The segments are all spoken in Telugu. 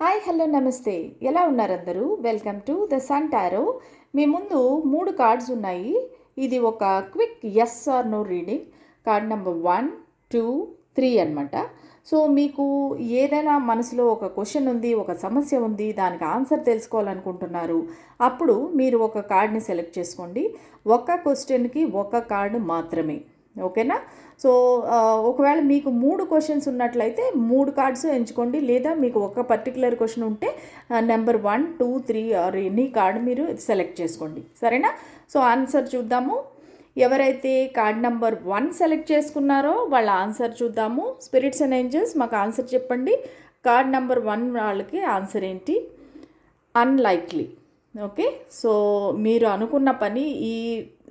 హాయ్ హలో నమస్తే. ఎలా ఉన్నారు అందరూ? Welcome to the sun tarot. మీ ముందు 3 కార్డ్స్ ఉన్నాయి. ఇది ఒక quick yes or no reading. Card number 1, 2, 3 అనమాట. సో మీకు ఏదైనా మనసులో ఒక క్వశ్చన్ ఉంది, ఒక సమస్య ఉంది, దానికి ఆన్సర్ తెలుసుకోవాలనుకుంటున్నారు. అప్పుడు మీరు ఒక కార్డ్ని సెలెక్ట్ చేసుకోండి. ఒక్క క్వశ్చన్కి ఒక కార్డు మాత్రమే. ఓకేనా? సో ఒకవేళ మీకు 3 క్వశ్చన్స్ ఉన్నట్లయితే 3 కార్డ్స్ ఎంచుకోండి. లేదా మీకు ఒక పర్టికులర్ క్వశ్చన్ ఉంటే నెంబర్ 1, 2, 3 ఆర్ ఎనీ కార్డ్ మీరు సెలెక్ట్ చేసుకోండి. సరేనా? సో ఆన్సర్ చూద్దాము. ఎవరైతే కార్డ్ నెంబర్ 1 సెలెక్ట్ చేసుకున్నారో వాళ్ళ ఆన్సర్ చూద్దాము. స్పిరిట్స్ అండ్ ఏంజల్స్ మాకు ఆన్సర్ చెప్పండి. కార్డ్ నెంబర్ 1 వాళ్ళకి ఆన్సర్ ఏంటి? అన్లైక్లీ. ఓకే. సో మీరు అనుకున్న పని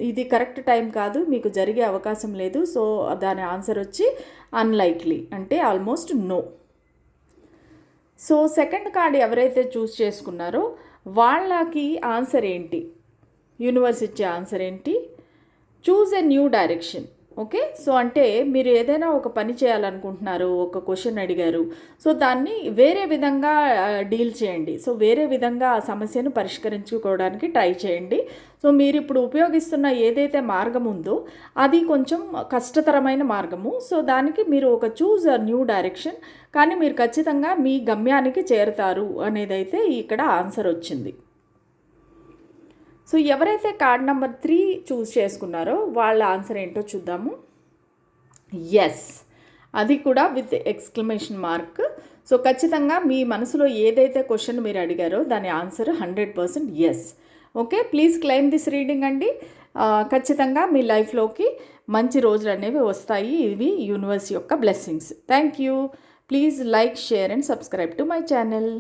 ఇది కరెక్ట్ టైం కాదు, మీకు జరిగే అవకాశం లేదు. సో దాని ఆన్సర్ వచ్చి అన్లైక్లీ, అంటే almost no. So second card ఎవరైతే చూస్ చేసుకున్నారో వాళ్ళకి ఆన్సర్ ఏంటి? యూనివర్స్ ఇచ్చే ఆన్సర్ ఏంటి? Choose a new direction. Okay. So అంటే మీరు ఏదైనా ఒక పని చేయాలనుకుంటున్నారు, ఒక క్వశ్చన్ అడిగారు. సో దాన్ని వేరే విధంగా డీల్ చేయండి. సో వేరే విధంగా ఆ సమస్యను పరిష్కరించుకోవడానికి ట్రై చేయండి. సో మీరు ఇప్పుడు ఉపయోగిస్తున్న ఏదైతే మార్గం ఉందో అది కొంచెం కష్టతరమైన మార్గము. సో దానికి మీరు ఒక చూజ్ అ న్యూ డైరెక్షన్, కానీ మీరు ఖచ్చితంగా మీ గమ్యానికి చేరుతారు అనేదైతే ఇక్కడ ఆన్సర్ వచ్చింది. సో ఎవరైతే కార్డ్ నెంబర్ 3 చూస్ చేసుకున్నారో వాళ్ళ ఆన్సర్ ఏంటో చూద్దాము. ఎస్, అది కూడా విత్ ఎక్స్క్లమేషన్ మార్క్. సో ఖచ్చితంగా మీ మనసులో ఏదైతే క్వశ్చన్ మీరు అడిగారో దాని answer 100% yes. Okay. Please claim this reading అండి. ఖచ్చితంగా మీ లైఫ్లోకి మంచి రోజులు అనేవి వస్తాయి. ఇవి యూనివర్స్ యొక్క blessings. Thank you. Please like, share and subscribe to my channel.